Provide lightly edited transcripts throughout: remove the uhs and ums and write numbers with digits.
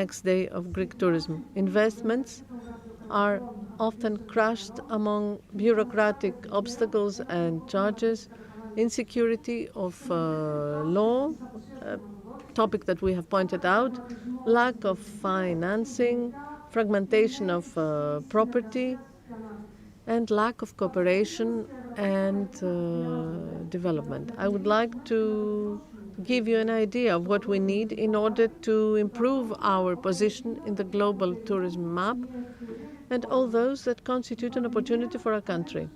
next day of Greek tourism. Investments are often crushed among bureaucratic obstacles and charges, insecurity of law, a topic that we have pointed out, lack of financing, fragmentation of property, and lack of cooperation and development. I would like to give you an idea of what we need in order to improve our position in the global tourism map and all those that constitute an opportunity for our country.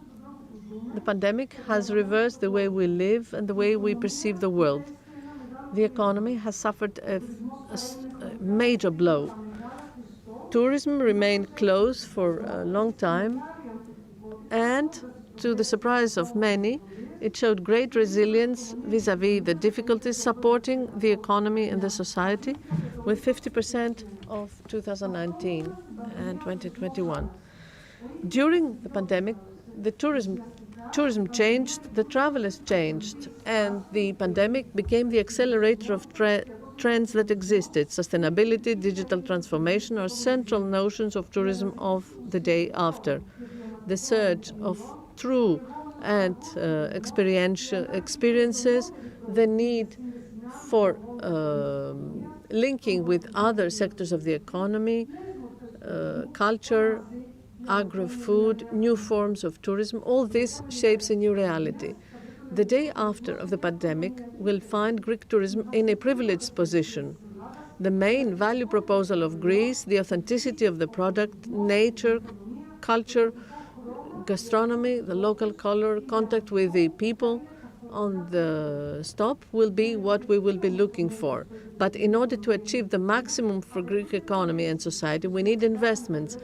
The pandemic has reversed the way we live and the way we perceive the world. The economy has suffered a major blow. Tourism remained closed for a long time, and to the surprise of many, it showed great resilience vis-à-vis the difficulties, supporting the economy and the society with 50% of 2019 and 2021. During the pandemic, the tourism changed, the travel has changed, and the pandemic became the accelerator of trends that existed. Sustainability, digital transformation are central notions of tourism of the day after. The surge of true and experiences, the need for linking with other sectors of the economy, culture, agri-food, new forms of tourism, all this shapes a new reality. The day after of the pandemic will find Greek tourism in a privileged position. The main value proposal of Greece, the authenticity of the product, nature, culture, gastronomy, the local color, contact with the people on the stop will be what we will be looking for. But in order to achieve the maximum for Greek economy and society, we need investments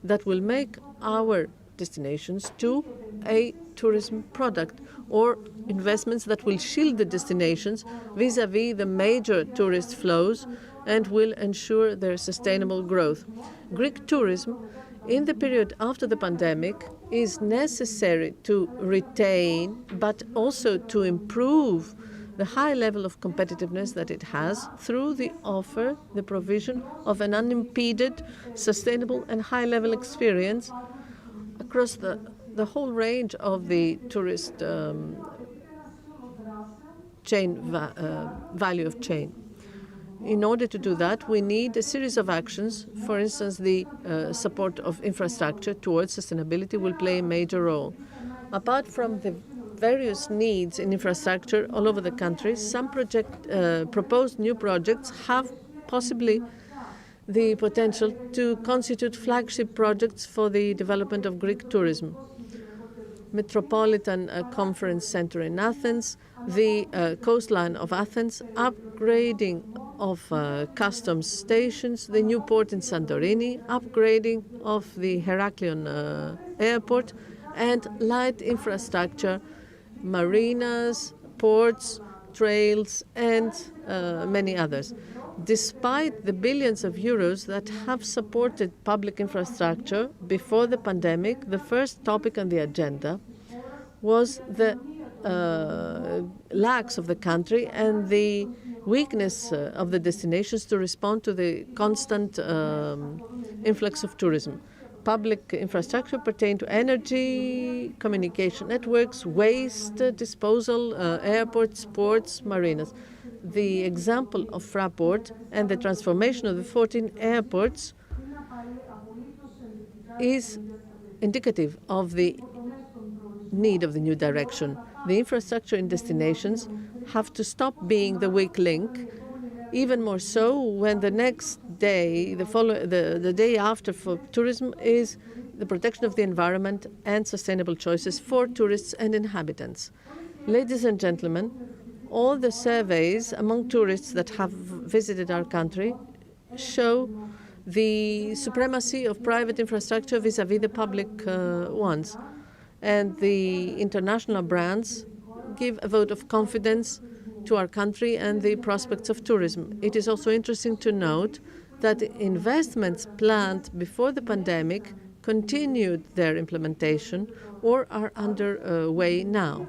that will make our destinations to a tourism product, or investments that will shield the destinations vis-à-vis the major tourist flows and will ensure their sustainable growth. Greek tourism in the period after the pandemic is necessary to retain, but also to improve the high level of competitiveness that it has through the offer, the provision of an unimpeded, sustainable and high-level experience across the whole range of the tourist value of chain. In order to do that, we need a series of actions. For instance, the support of infrastructure towards sustainability will play a major role. Apart from the various needs in infrastructure all over the country, some proposed new projects have possibly the potential to constitute flagship projects for the development of Greek tourism. Metropolitan Conference Center in Athens, the coastline of Athens, upgrading of customs stations, the new port in Santorini, upgrading of the Heraklion airport, and light infrastructure, marinas, ports, trails, and many others. Despite the billions of euros that have supported public infrastructure before the pandemic, the first topic on the agenda was the lacks of the country and the weakness of the destinations to respond to the constant influx of tourism. Public infrastructure pertain to energy, communication networks, waste disposal, airports, ports, marinas. The example of Fraport and the transformation of the 14 airports is indicative of the need of the new direction. The infrastructure in destinations have to stop being the weak link, even more so when the next day, the day after for tourism is the protection of the environment and sustainable choices for tourists and inhabitants. Ladies and gentlemen, all the surveys among tourists that have visited our country show the supremacy of private infrastructure vis-à-vis the public ones. And the international brands give a vote of confidence to our country and the prospects of tourism. It is also interesting to note that investments planned before the pandemic continued their implementation or are underway now.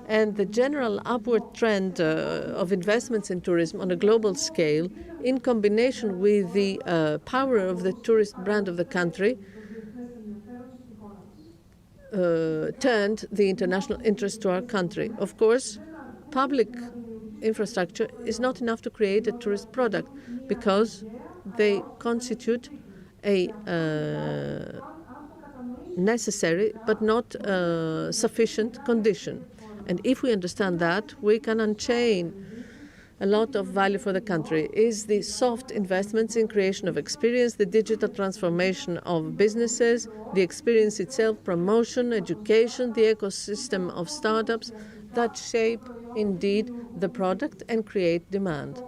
And the general upward trend of investments in tourism on a global scale, in combination with the power of the tourist brand of the country, turned the international interest to our country. Of course, public infrastructure is not enough to create a tourist product because they constitute a necessary but not sufficient condition. And if we understand that, we can unchain a lot of value for the country. Is the soft investments in creation of experience, the digital transformation of businesses, the experience itself, promotion, education, the ecosystem of startups that shape indeed the product and create demand.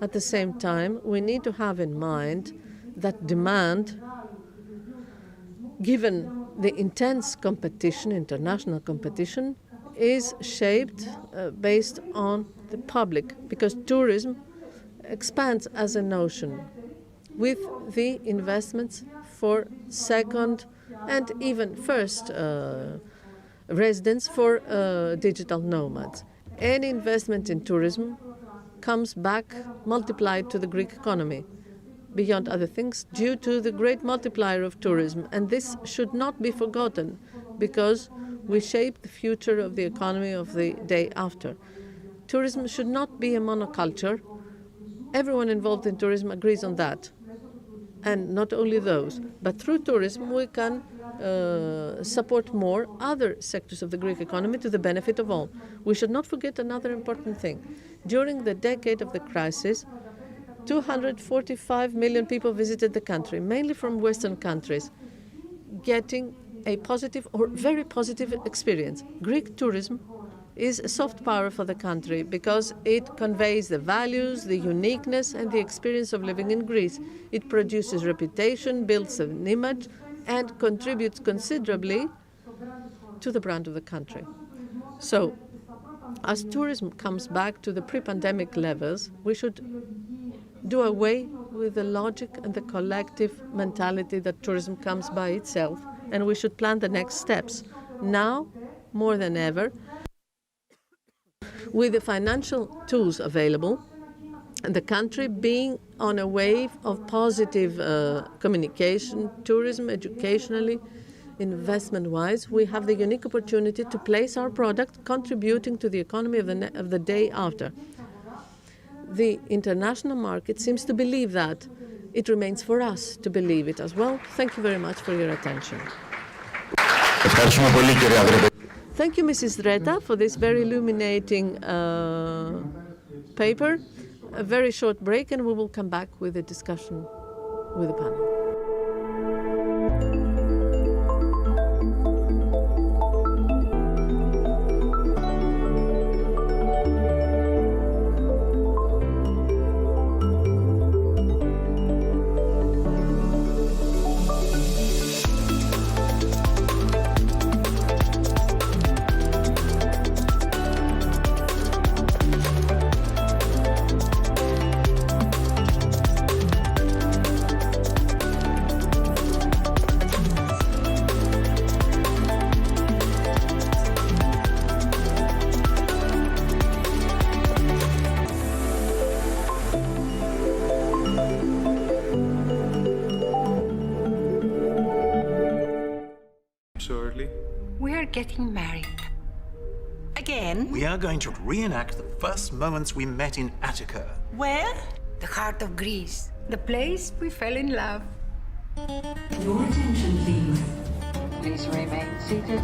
At the same time, we need to have in mind that demand, given the intense competition, international competition, is shaped based on the public, because tourism expands as a notion with the investments for second and even first residence for digital nomads. Any investment in tourism comes back multiplied to the Greek economy, beyond other things, due to the great multiplier of tourism. And this should not be forgotten, because we shape the future of the economy of the day after. Tourism should not be a monoculture. Everyone involved in tourism agrees on that. And not only those, but through tourism we can support more other sectors of the Greek economy to the benefit of all. We should not forget another important thing. During the decade of the crisis, 245 million people visited the country, mainly from Western countries, getting a positive or very positive experience. Greek tourism is a soft power for the country because it conveys the values, the uniqueness, and the experience of living in Greece. It produces reputation, builds an image, and contributes considerably to the brand of the country. So, as tourism comes back to the pre-pandemic levels, we should do away with the logic and the collective mentality that tourism comes by itself, and we should plan the next steps. Now, more than ever, with the financial tools available, and the country being on a wave of positive communication, tourism, educationally, investment-wise, we have the unique opportunity to place our product contributing to the economy of the day after. The international market seems to believe that. It remains for us to believe it as well. Thank you very much for your attention. Thank you, Mrs. Dretta, for this very illuminating paper. A very short break, and we will come back with a discussion with the panel. Getting married. Again? We are going to reenact the first moments we met in Attica. Where? The heart of Greece. The place we fell in love. Your attention, please. Please remain seated.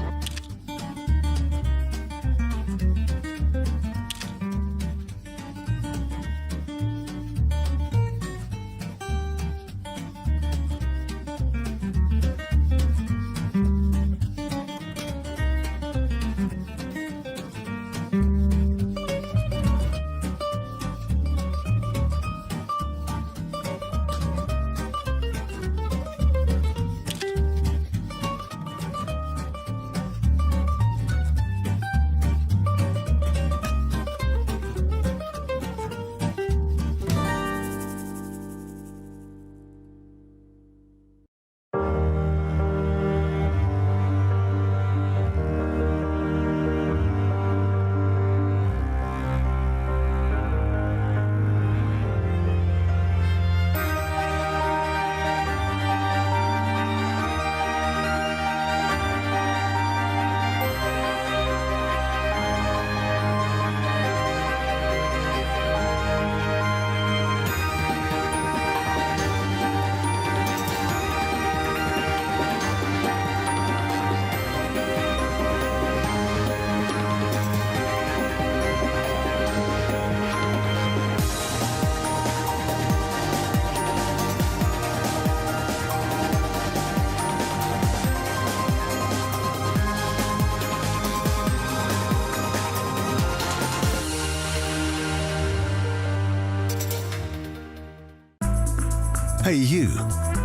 Hey you,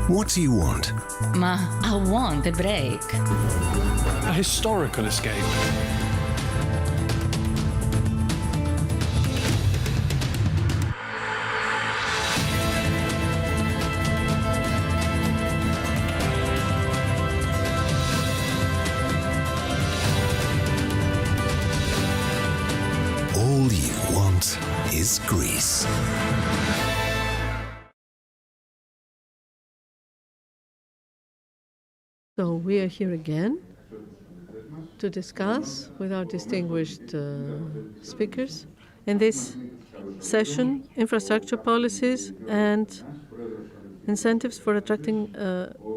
what do you want? Ma, I want a break. A historical escape. All you want is Greece. So we are here again to discuss with our distinguished speakers in this session infrastructure policies and incentives for attracting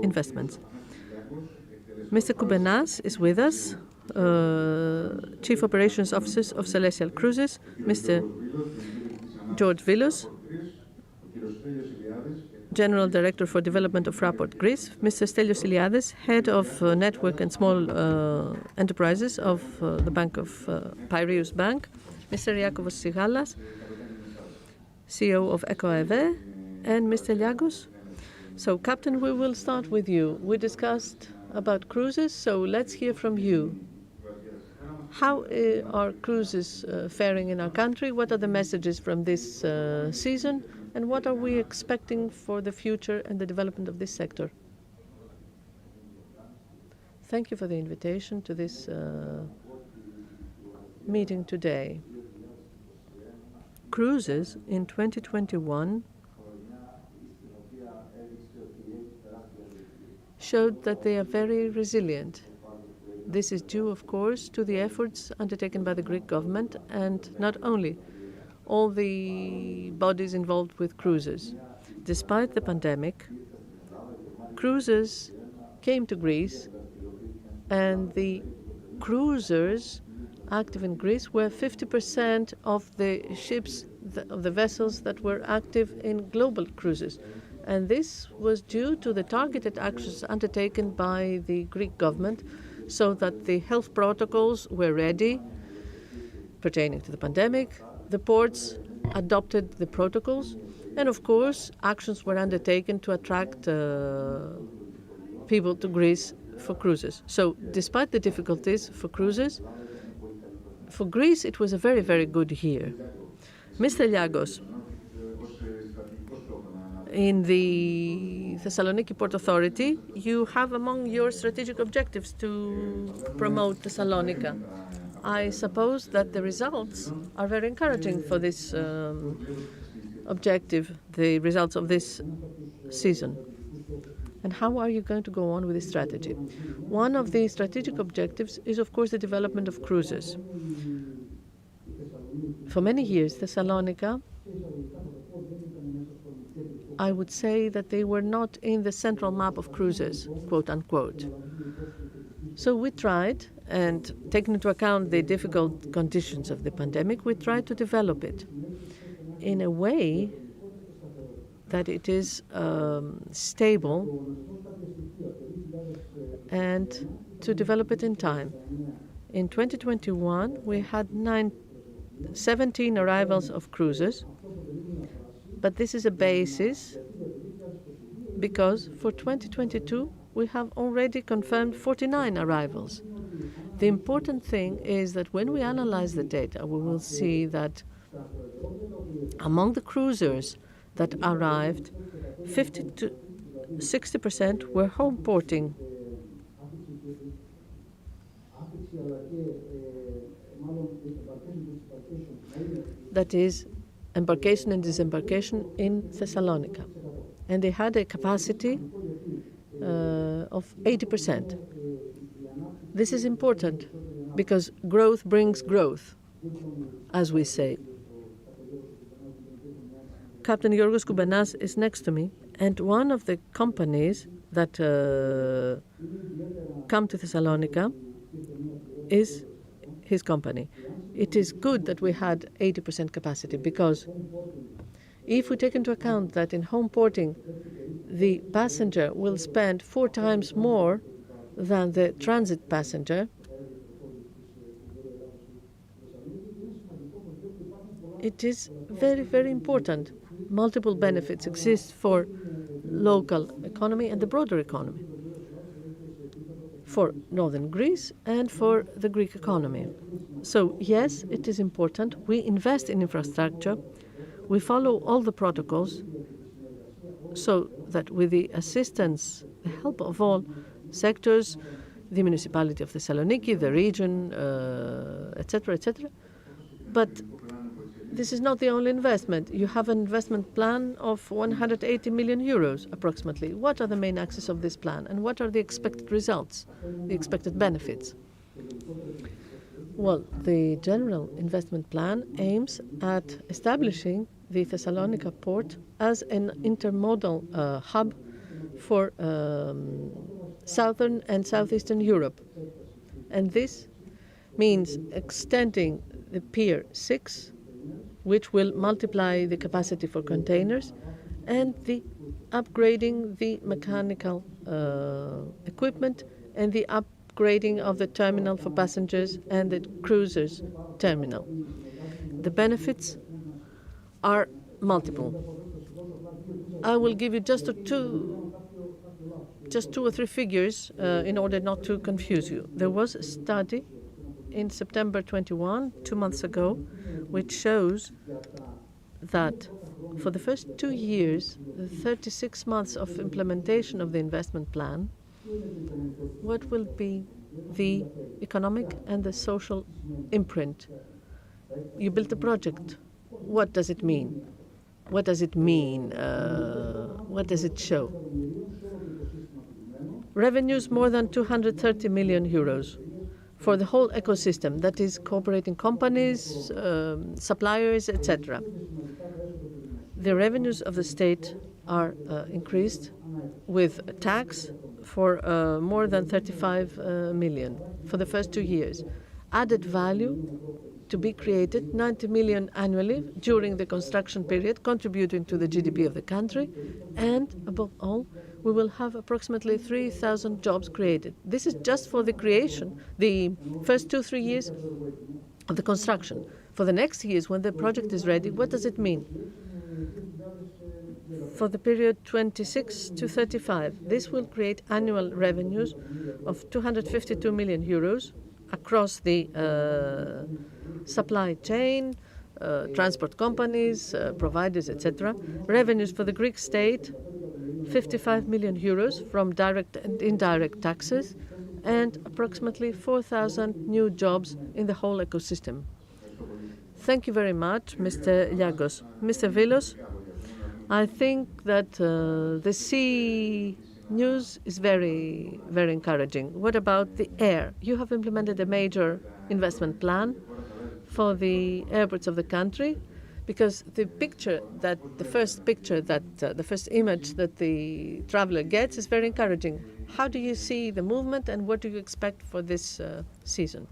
investments. Mr. Koumpenas is with us, Chief Operations Officer of Celestyal Cruises, Mr. George Vilos, General Director for Development of Fraport Greece, Mr. Stelios Iliadis, Head of Network and Small Enterprises of the Bank of Piraeus Bank, Mr. Iakovos Sigalas, CEO of ECOEVE, and Mr. Liagkos. So, Captain, we will start with you. We discussed about cruises, so let's hear from you. How are cruises faring in our country? What are the messages from this season? And what are we expecting for the future and the development of this sector? Thank you for the invitation to this meeting today. Cruises in 2021 showed that they are very resilient. This is due, of course, to the efforts undertaken by the Greek government and not only all the bodies involved with cruises. Despite the pandemic, cruises came to Greece, and the cruisers active in Greece were 50% of the ships, of the vessels that were active in global cruises. And this was due to the targeted actions undertaken by the Greek government so that the health protocols were ready pertaining to the pandemic. The ports adopted the protocols, and of course, actions were undertaken to attract people to Greece for cruises. So, despite the difficulties for cruises, for Greece it was a very, very good year. Mr. Liagkos, in the Thessaloniki Port Authority, you have among your strategic objectives to promote Thessalonica. I suppose that the results are very encouraging for this objective, the results of this season. And how are you going to go on with this strategy? One of the strategic objectives is, of course, the development of cruises. For many years, Thessalonica, I would say that they were not in the central map of cruises, quote unquote. So we tried, and taking into account the difficult conditions of the pandemic, we tried to develop it in a way that it is stable and to develop it in time. In 2021, we had 17 arrivals of cruises, but this is a basis because for 2022, we have already confirmed 49 arrivals. The important thing is that when we analyze the data, we will see that among the cruisers that arrived, 50 to 60% were home porting. That is, embarkation and disembarkation in Thessalonica. And they had a capacity of 80%. This is important because growth brings growth, as we say. Captain Georgios Koumpenas is next to me, and one of the companies that come to Thessalonica is his company. It is good that we had 80% capacity because if we take into account that in home porting the passenger will spend 4 times more than the transit passenger, it is very, very important multiple benefits exist for local economy and the broader economy, for northern Greece and for the Greek economy. So yes, it is important. We invest in infrastructure. We follow all the protocols so that with the assistance, the help of all sectors, the municipality of Thessaloniki, the region, etc., etc. But this is not the only investment. You have an investment plan of 180 million euros approximately. What are the main axes of this plan and what are the expected results, the expected benefits? Well, the general investment plan aims at establishing the Thessalonica port as an intermodal hub for southern and southeastern Europe. And this means extending the Pier 6, which will multiply the capacity for containers, and the upgrading the mechanical equipment and the upgrading of the terminal for passengers and the cruisers terminal. The benefits are multiple. I will give you just two or three figures in order not to confuse you. There was a study in September 21, 2 months ago, which shows that for the first 2 years, the 36 months of implementation of the investment plan, what will be the economic and the social imprint? You built a project. What does it mean? What does it mean? What does it show? Revenues more than 230 million euros for the whole ecosystem, that is cooperating companies, suppliers, etc. The revenues of the state are increased with a tax for more than 35 million for the first 2 years. Added value to be created, 90 million annually during the construction period, contributing to the GDP of the country, and above all, we will have approximately 3,000 jobs created. This is just for the creation, the first 2-3 years of the construction. For the next years, when the project is ready, what does it mean? For the period 26 to 35, this will create annual revenues of 252 million euros across the supply chain, transport companies, providers, etc. Revenues for the Greek state, 55 million euros from direct and indirect taxes, and approximately 4,000 new jobs in the whole ecosystem. Thank you very much, Mr. Liagkos. Mr. Vilos, I think that the sea news is very, very encouraging. What about the air? You have implemented a major investment plan for the airports of the country, because the first image that the traveler gets is very encouraging. How do you see the movement and what do you expect for this season?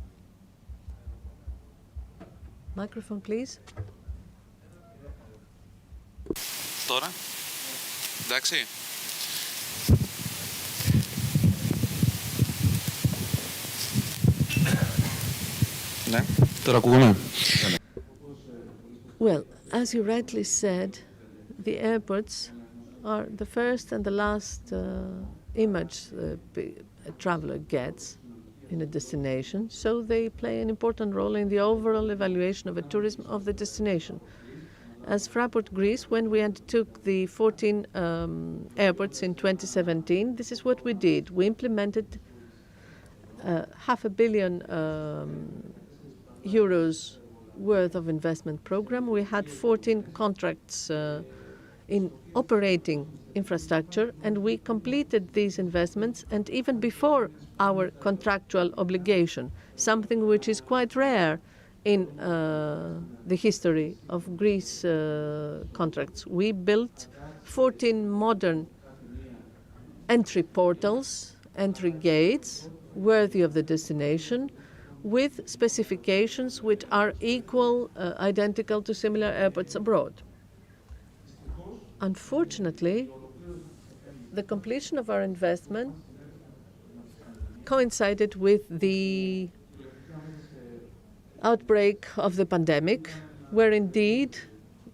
Microphone, please. Τώρα, εντάξει. Ναι, τώρα ακούγομαι. Well, as you rightly said, the airports are the first and the last image a traveler gets in a destination, so they play an important role in the overall evaluation of a tourism of the destination. As Fraport Greece, when we undertook the 14 airports in 2017, this is what we did. We implemented €500 million euros worth of investment program. We had 14 contracts in operating infrastructure, and we completed these investments, and even before our contractual obligation, something which is quite rare in the history of Greece contracts. We built 14 modern entry portals, entry gates, worthy of the destination, with specifications which are identical to similar airports abroad. Unfortunately, the completion of our investment coincided with the outbreak of the pandemic, where indeed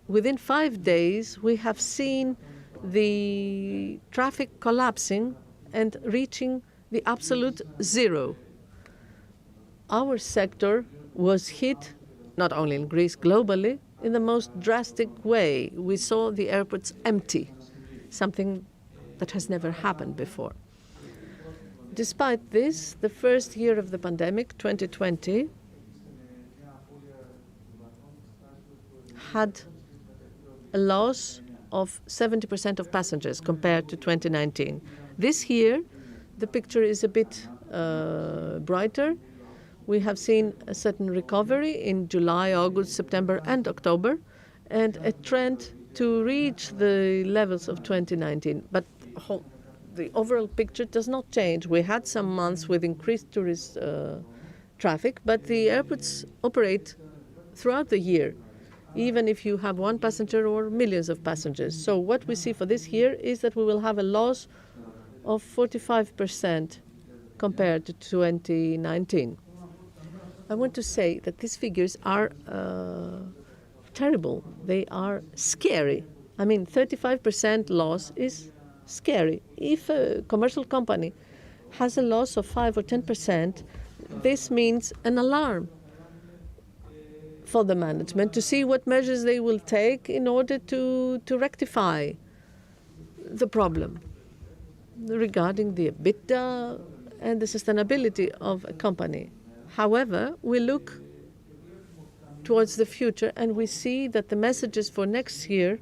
within 5 days, we have seen the traffic collapsing and reaching the absolute zero. Our sector was hit, not only in Greece, globally, in the most drastic way. We saw the airports empty, something that has never happened before. Despite this, the first year of the pandemic, 2020, had a loss of 70% of passengers compared to 2019. This year, the picture is a bit brighter. We have seen a certain recovery in July, August, September, and October, and a trend to reach the levels of 2019. But the overall picture does not change. We had some months with increased tourist traffic, but the airports operate throughout the year, even if you have one passenger or millions of passengers. So what we see for this year is that we will have a loss of 45% compared to 2019. I want to say that these figures are terrible. They are scary. I mean, 35% loss is scary. If a commercial company has a loss of 5 or 10%, this means an alarm for the management to see what measures they will take in order to rectify the problem regarding the EBITDA and the sustainability of a company. However, we look towards the future and we see that the messages for next year,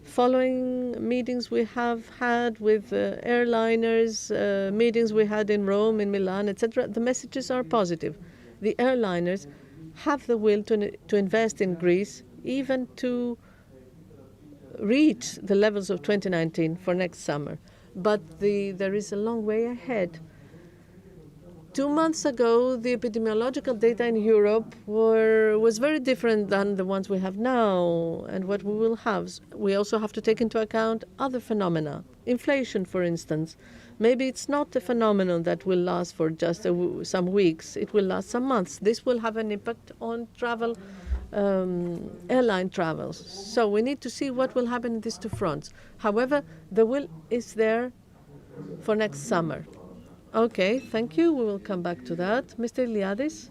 following meetings we have had with airliners, meetings we had in Rome, in Milan, etc., the messages are positive. The airliners have the will to invest in Greece, even to reach the levels of 2019 for next summer. But there is a long way ahead. 2 months ago, the epidemiological data in Europe was very different than the ones we have now and what we will have. We also have to take into account other phenomena. Inflation, for instance. Maybe it's not a phenomenon that will last for just some weeks. It will last some months. This will have an impact on travel, airline travels. So we need to see what will happen in these two fronts. However, the will is there for next summer. Okay, thank you. We will come back to that. Mr. Iliadis?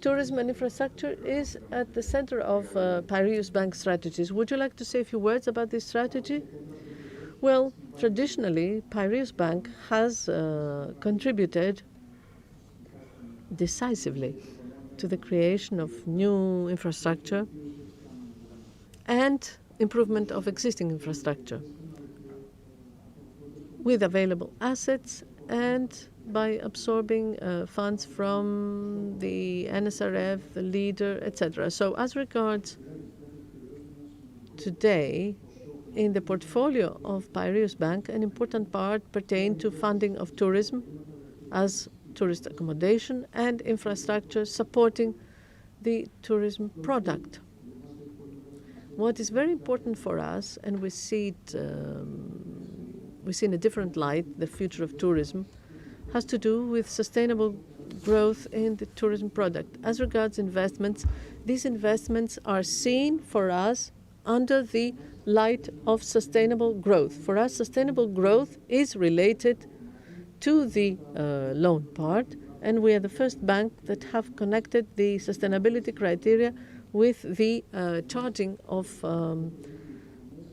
Tourism and infrastructure is at the center of Piraeus Bank strategies. Would you like to say a few words about this strategy? Well, traditionally, Piraeus Bank has contributed decisively to the creation of new infrastructure and improvement of existing infrastructure with available assets and by absorbing funds from the NSRF, the leader, etc. So as regards today, in the portfolio of Piraeus Bank, an important part pertained to funding of tourism as tourist accommodation and infrastructure supporting the tourism product. What is very important for us, and we see it we see in a different light the future of tourism, has to do with sustainable growth in the tourism product. As regards investments, these investments are seen for us under the light of sustainable growth. For us, sustainable growth is related to the loan part, and we are the first bank that have connected the sustainability criteria with the charging of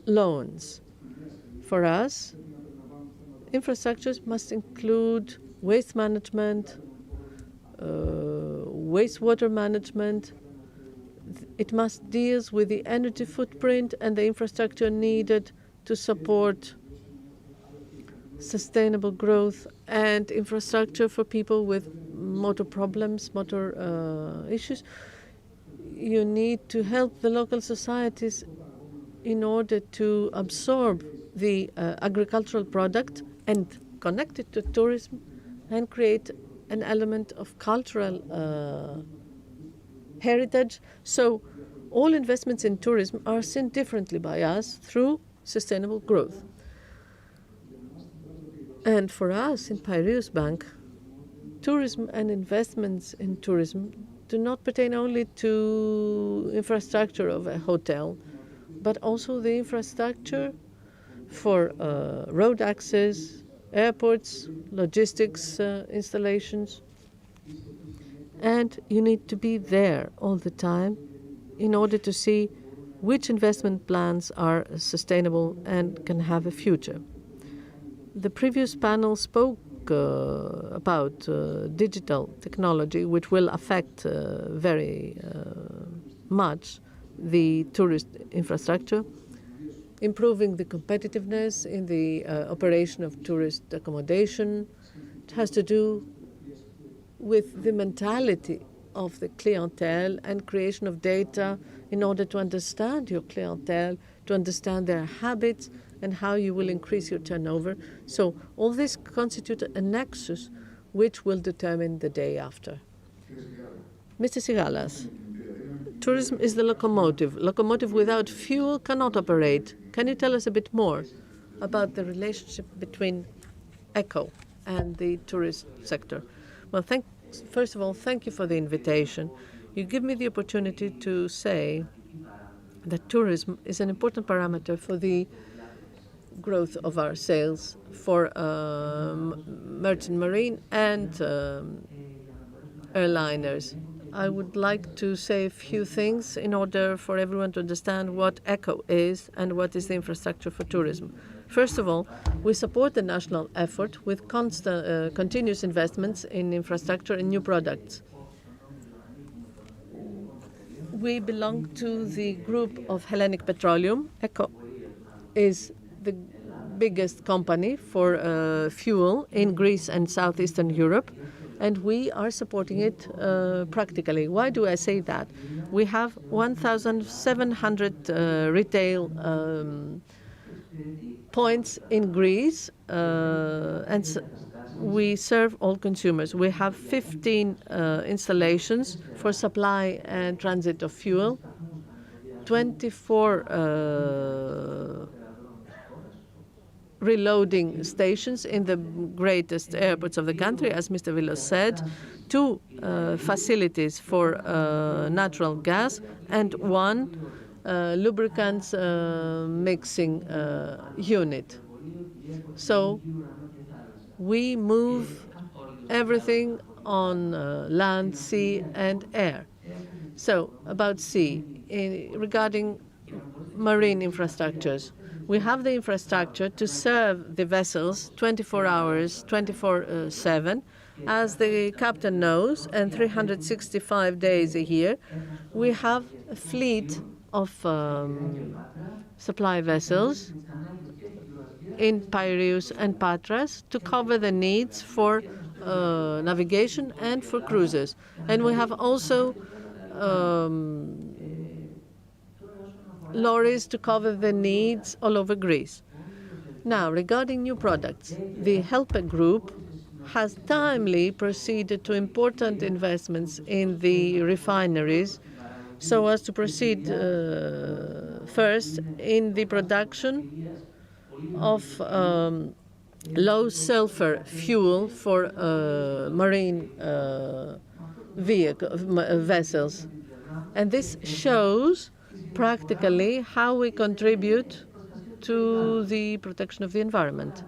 loans. For us, infrastructures must include waste management, wastewater management. It must deal with the energy footprint and the infrastructure needed to support sustainable growth and infrastructure for people with motor problems, motor issues. You need to help the local societies in order to absorb the agricultural product and connect it to tourism and create an element of cultural heritage. So all investments in tourism are seen differently by us through sustainable growth. And for us in Piraeus Bank, tourism and investments in tourism do not pertain only to infrastructure of a hotel, but also the infrastructure for road access, airports, logistics installations. And you need to be there all the time in order to see which investment plans are sustainable and can have a future. The previous panel spoke about digital technology, which will affect very much the tourist infrastructure, improving the competitiveness in the operation of tourist accommodation. It has to do with the mentality of the clientele and creation of data in order to understand your clientele, to understand their habits and how you will increase your turnover. So all this constitutes a nexus which will determine the day after. Mr. Sigalas, tourism is the locomotive. Locomotive without fuel cannot operate. Can you tell us a bit more about the relationship between ECHO and the tourist sector? Well, first of all, thank you for the invitation. You give me the opportunity to say that tourism is an important parameter for the growth of our sales for merchant marine and airliners. I would like to say a few things in order for everyone to understand what ECHO is and what is the infrastructure for tourism. First of all, we support the national effort with continuous investments in infrastructure and new products. We belong to the group of Hellenic Petroleum. ECHO is the biggest company for fuel in Greece and Southeastern Europe, and we are supporting it practically. Why do I say that? We have 1,700 retail points in Greece, and we serve all consumers. We have 15 installations for supply and transit of fuel, 24 reloading stations in the greatest airports of the country, as Mr. Vilos said, 2 facilities for natural gas, and 1 lubricants mixing unit. So we move everything on land, sea, and air. So about sea, regarding marine infrastructures, we have the infrastructure to serve the vessels 24 hours, 24/7, as the captain knows, and 365 days a year. We have a fleet of supply vessels in Piraeus and Patras to cover the needs for navigation and for cruises. And we have also lorries to cover the needs all over Greece. Now, regarding new products, the ThPA group has timely proceeded to important investments in the refineries so as to proceed first in the production of low sulfur fuel for marine vessels. And this shows practically how we contribute to the protection of the environment.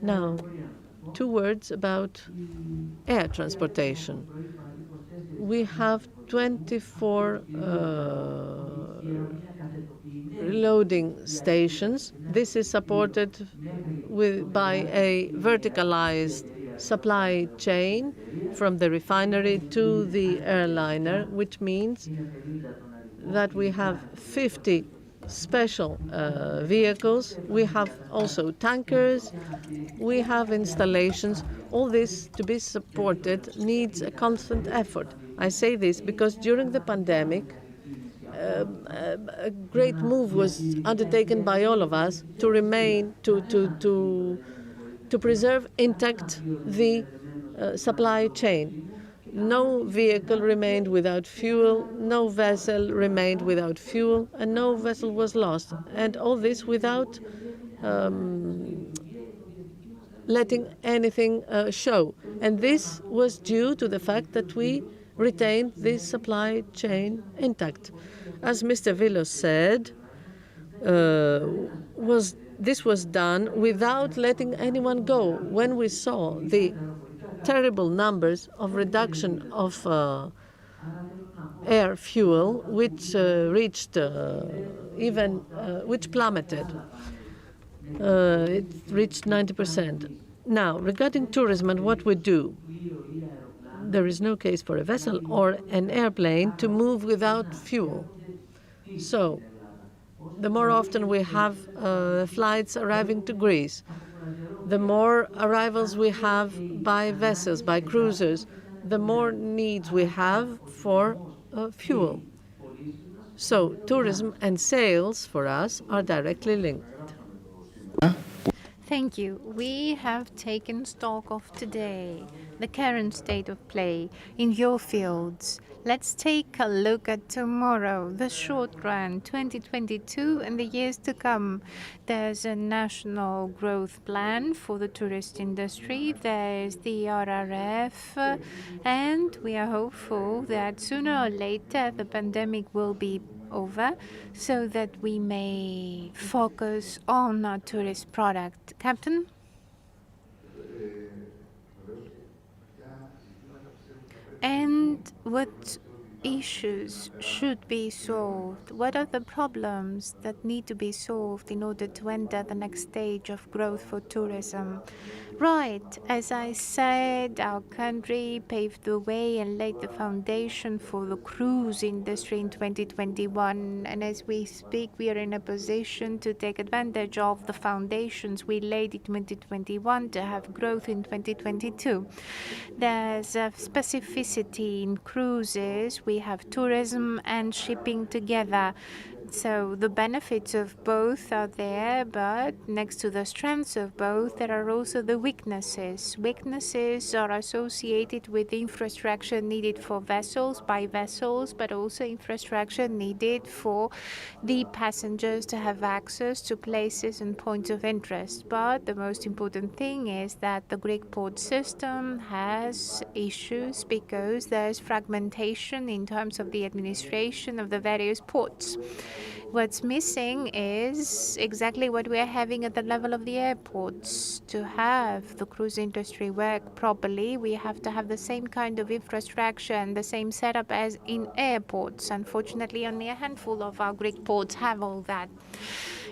Now, 2 words about air transportation. We have 24 reloading stations. This is supported by a verticalized supply chain from the refinery to the airliner, which means that we have 50 special vehicles. We have also tankers. We have installations. All this, to be supported, needs a constant effort. I say this because during the pandemic, a great move was undertaken by all of us to remain, to preserve intact the supply chain. No vehicle remained without fuel, no vessel remained without fuel, and no vessel was lost. And all this without letting anything show. And this was due to the fact that we retained the supply chain intact. As Mr. Vilos said, this was done without letting anyone go. When we saw the terrible numbers of reduction of air fuel, which which plummeted. It reached 90%. Now, regarding tourism and what we do, there is no case for a vessel or an airplane to move without fuel. So, the more often we have flights arriving to Greece, the more arrivals we have by vessels, by cruisers, the more needs we have for fuel. So tourism and sales for us are directly linked. Thank you. We have taken stock of today, the current state of play in your fields. Let's take a look at tomorrow, the short run, 2022 and the years to come. There's a national growth plan for the tourist industry. There's the RRF, and we are hopeful that sooner or later the pandemic will be over so that we may focus on our tourist product. Captain? And what issues should be solved? What are the problems that need to be solved in order to enter the next stage of growth for tourism? Right, as I said, our country paved the way and laid the foundation for the cruise industry in 2021. And as we speak, we are in a position to take advantage of the foundations we laid in 2021 to have growth in 2022. There's a specificity in cruises. We have tourism and shipping together. So the benefits of both are there, but next to the strengths of both, there are also the weaknesses. Weaknesses are associated with infrastructure needed for vessels, by vessels, but also infrastructure needed for the passengers to have access to places and points of interest. But the most important thing is that the Greek port system has issues because there's fragmentation in terms of the administration of the various ports. What's missing is exactly what we are having at the level of the airports. To have the cruise industry work properly, we have to have the same kind of infrastructure and the same setup as in airports. Unfortunately, only a handful of our Greek ports have all that.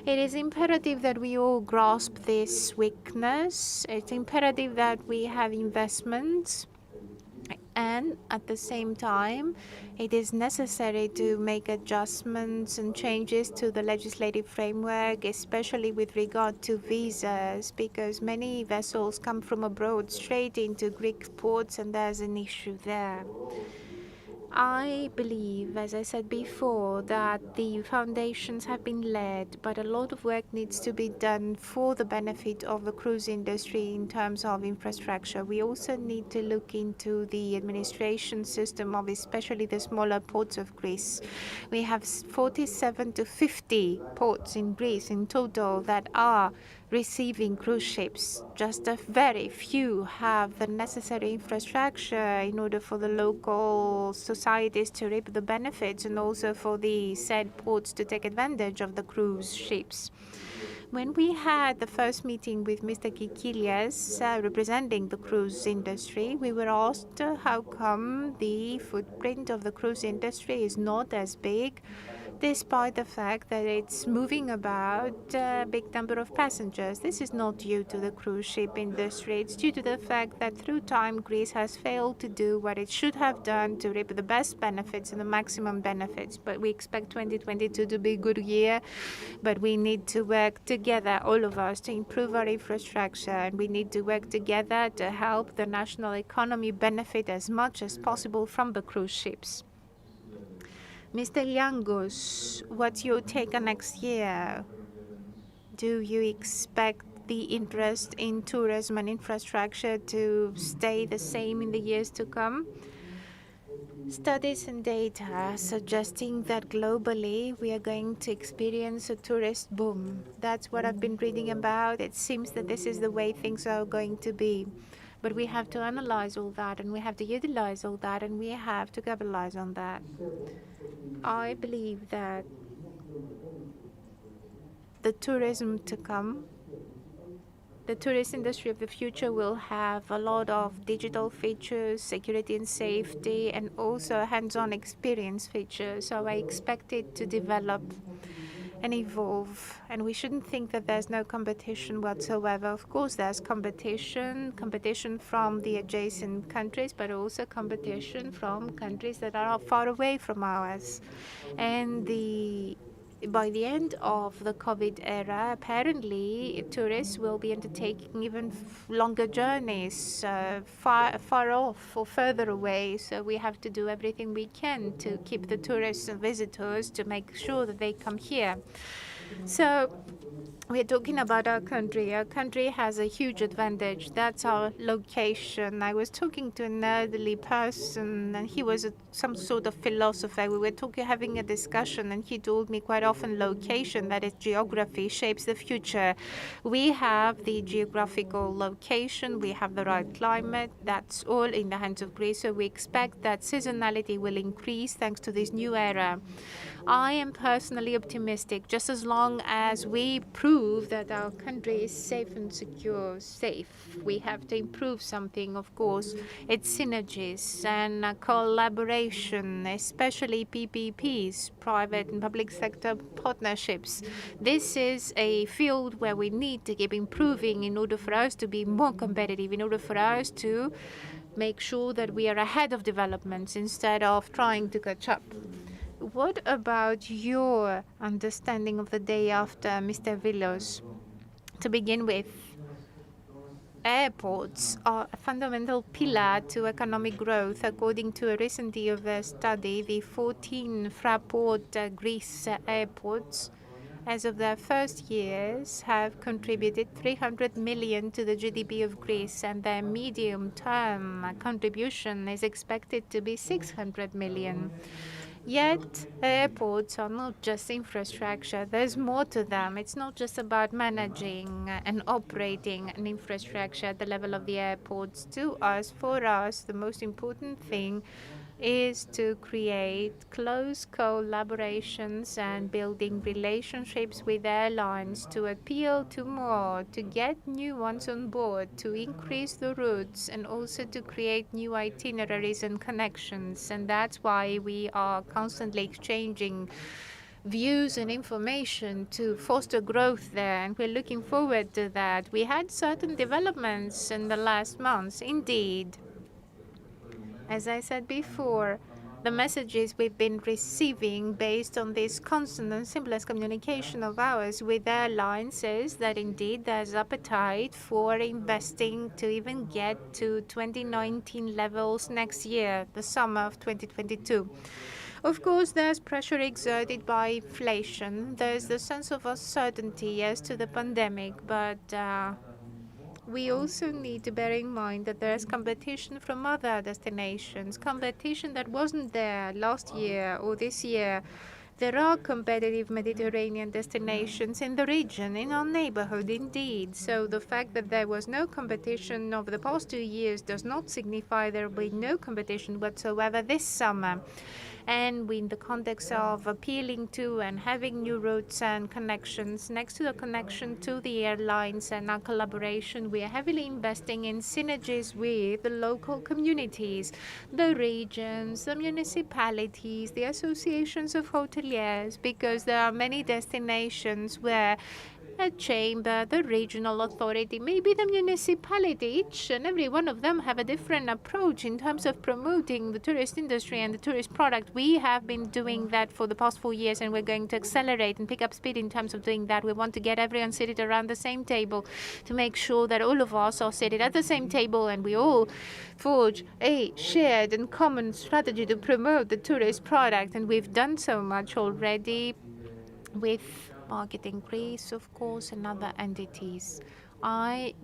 It is imperative that we all grasp this weakness. It's imperative that we have investments. And at the same time, it is necessary to make adjustments and changes to the legislative framework, especially with regard to visas, because many vessels come from abroad straight into Greek ports, and there's an issue there. I believe, as I said before, that the foundations have been laid, but a lot of work needs to be done for the benefit of the cruise industry in terms of infrastructure. We also need to look into the administration system of especially the smaller ports of Greece. We have 47 to 50 ports in Greece in total that are receiving cruise ships. Just a very few have the necessary infrastructure in order for the local societies to reap the benefits and also for the said ports to take advantage of the cruise ships. When we had the first meeting with Mr. Kikilias, representing the cruise industry, we were asked how come the footprint of the cruise industry is not as big, despite the fact that it's moving about a big number of passengers. This is not due to the cruise ship industry. It's due to the fact that through time, Greece has failed to do what it should have done to reap the best benefits and the maximum benefits. But we expect 2022 to be a good year, but we need to work together, all of us, to improve our infrastructure, and we need to work together to help the national economy benefit as much as possible from the cruise ships. Mr. Liagkos, what's your take on next year? Do you expect the interest in tourism and infrastructure to stay the same in the years to come? Studies and data are suggesting that globally we are going to experience a tourist boom. That's what I've been reading about. It seems that this is the way things are going to be. But we have to analyze all that, and we have to utilize all that, and we have to capitalize on that. I believe that the tourism to come, the tourist industry of the future will have a lot of digital features, security and safety, and also hands-on experience features. So I expect it to develop and evolve. And we shouldn't think that there's no competition whatsoever. Of course, there's competition from the adjacent countries, but also competition from countries that are far away from ours. And by the end of the COVID era, apparently tourists will be undertaking even longer journeys, far off or further away. So we have to do everything we can to keep the tourists and visitors to make sure that they come here. So we're talking about our country. Our country has a huge advantage. That's our location. I was talking to an elderly person, and he was some sort of philosopher. We were having a discussion, and he told me quite often location, that is geography, shapes the future. We have the geographical location. We have the right climate. That's all in the hands of Greece. So we expect that seasonality will increase thanks to this new era. I am personally optimistic, just as long as we prove that our country is safe and secure. We have to improve something, of course. It's synergies and collaboration, especially PPPs, private and public sector partnerships. This is a field where we need to keep improving in order for us to be more competitive, in order for us to make sure that we are ahead of developments instead of trying to catch up. What about your understanding of the day after, Mr. Vilos? To begin with, airports are a fundamental pillar to economic growth. According to a recent year study, the 14 Fraport Greece airports, as of their first years, have contributed 300 million to the GDP of Greece, and their medium-term contribution is expected to be 600 million. Yet, airports are not just infrastructure. There's more to them. It's not just about managing and operating an infrastructure at the level of the airports. For us, the most important thing is to create close collaborations and building relationships with airlines to appeal to more, to get new ones on board, to increase the routes, and also to create new itineraries and connections. And that's why we are constantly exchanging views and information to foster growth there, and we're looking forward to that. We had certain developments in the last months, indeed. As I said before, the messages we've been receiving based on this constant and seamless communication of ours with airlines is that indeed there's appetite for investing to even get to 2019 levels next year, the summer of 2022. Of course, there's pressure exerted by inflation. There's the sense of uncertainty as to the pandemic, but we also need to bear in mind that there's competition from other destinations, competition that wasn't there last year or this year. There are competitive Mediterranean destinations in the region, in our neighborhood, indeed. So the fact that there was no competition over the past 2 years does not signify there will be no competition whatsoever this summer. And in the context of appealing to and having new routes and connections, next to the connection to the airlines and our collaboration, we are heavily investing in synergies with the local communities, the regions, the municipalities, the associations of hoteliers, because there are many destinations where a chamber, the regional authority, maybe the municipality, each and every one of them have a different approach in terms of promoting the tourist industry and the tourist product. We have been doing that for the past 4 years, and we're going to accelerate and pick up speed in terms of doing that. We want to get everyone seated around the same table to make sure that all of us are seated at the same table and we all forge a shared and common strategy to promote the tourist product. And we've done so much already with Marketing Greece, of course, and other entities. I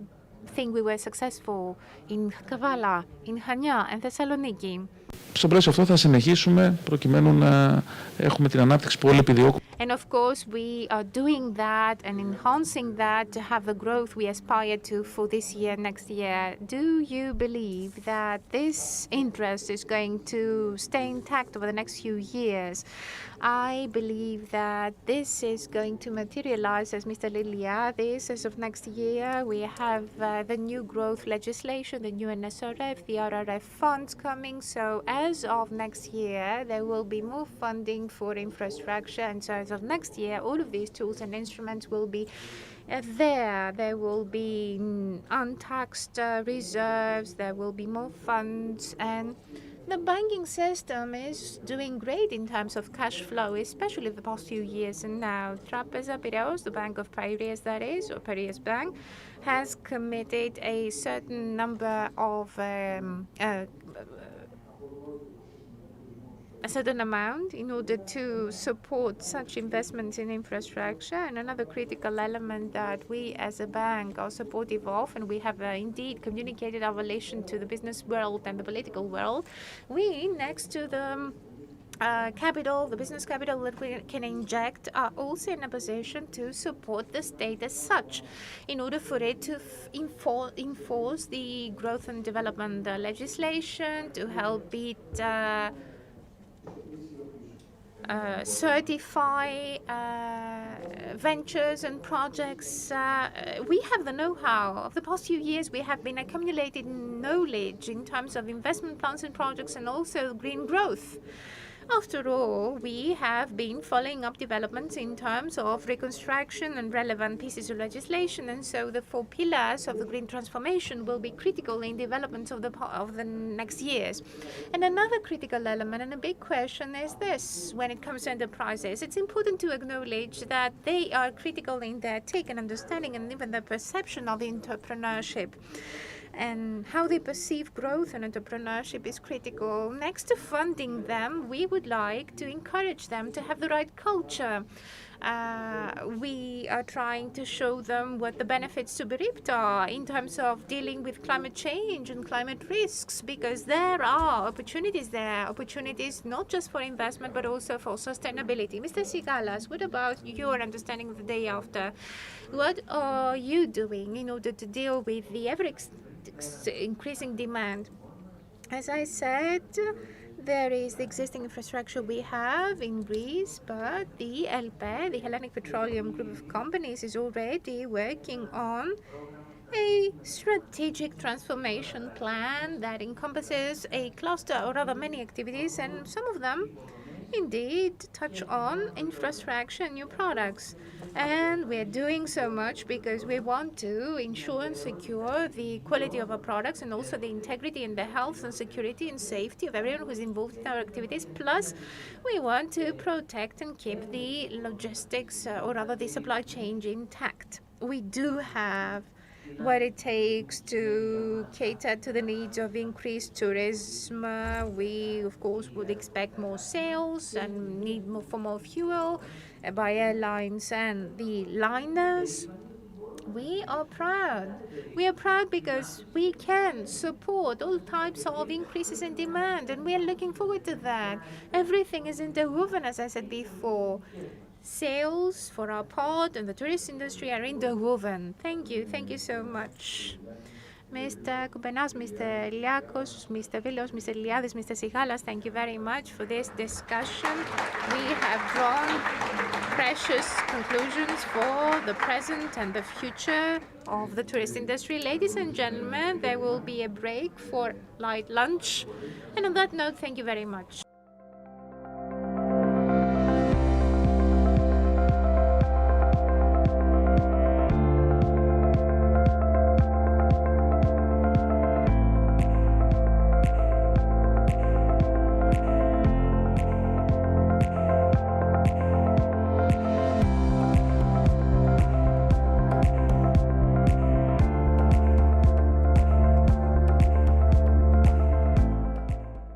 think we were successful in Kavala, in Chania, and Thessaloniki. Στο πλαίσιο αυτό θα συνεχίσουμε προκειμένου να έχουμε την ανάπτυξη που όλοι επιδιώκουμε. And of course, we are doing that and enhancing that to have the growth we aspire to for this year, next year. Do you believe that this interest is going to stay intact over the next few years? I believe that this is going to materialize, as Mr. Iliadis, as of next year. We have the new growth legislation, the new NSRF, the RRF funds coming. So as of next year, there will be more funding for infrastructure. And so as of next year, all of these tools and instruments will be there. There will be untaxed reserves. There will be more funds. And the banking system is doing great in terms of cash flow, especially the past few years. And now, Piraeus, the bank of Piraeus, that is, or Piraeus Bank, has committed a certain number of a certain amount in order to support such investments in infrastructure. And another critical element that we as a bank are supportive of, and we have indeed communicated our relation to the business world and the political world, we, next to the capital, the business capital that we can inject, are also in a position to support the state as such in order for it to enforce the growth and development legislation, to help it certify ventures and projects. We have the know-how. Of the past few years, we have been accumulating knowledge in terms of investment plans and projects and also green growth. After all, we have been following up developments in terms of reconstruction and relevant pieces of legislation, and so the 4 pillars of the green transformation will be critical in development of the next years. And another critical element and a big question is this: when it comes to enterprises, it's important to acknowledge that they are critical in their take and understanding and even their perception of entrepreneurship. And how they perceive growth and entrepreneurship is critical. Next to funding them, we would like to encourage them to have the right culture. We are trying to show them what the benefits to be reaped are in terms of dealing with climate change and climate risks, because there are opportunities there, opportunities not just for investment but also for sustainability. Mr. Sigalas, what about your understanding of the day after? What are you doing in order to deal with the increasing demand? As I said, there is the existing infrastructure we have in Greece, but the ThPA, the Hellenic Petroleum Group of Companies, is already working on a strategic transformation plan that encompasses a cluster or rather many activities, and some of them indeed touch on infrastructure and new products. And we're doing so much because we want to ensure and secure the quality of our products and also the integrity and the health and security and safety of everyone who's involved in our activities. Plus, we want to protect and keep the logistics or rather the supply chain intact. We do have what it takes to cater to the needs of increased tourism. We, of course, would expect more sales and need more fuel by airlines and the liners. We are proud. We are proud because we can support all types of increases in demand, and we are looking forward to that. Everything is interwoven, as I said before. Sales for our part and the tourist industry are interwoven. Thank you so much. Mr. Koumpenas, Mr. Liagkos, Mr. Vilos, Mr. Iliadis, Mr. Sigalas, thank you very much for this discussion. We have drawn precious conclusions for the present and the future of the tourist industry. Ladies and gentlemen, there will be a break for light lunch. And on that note, thank you very much.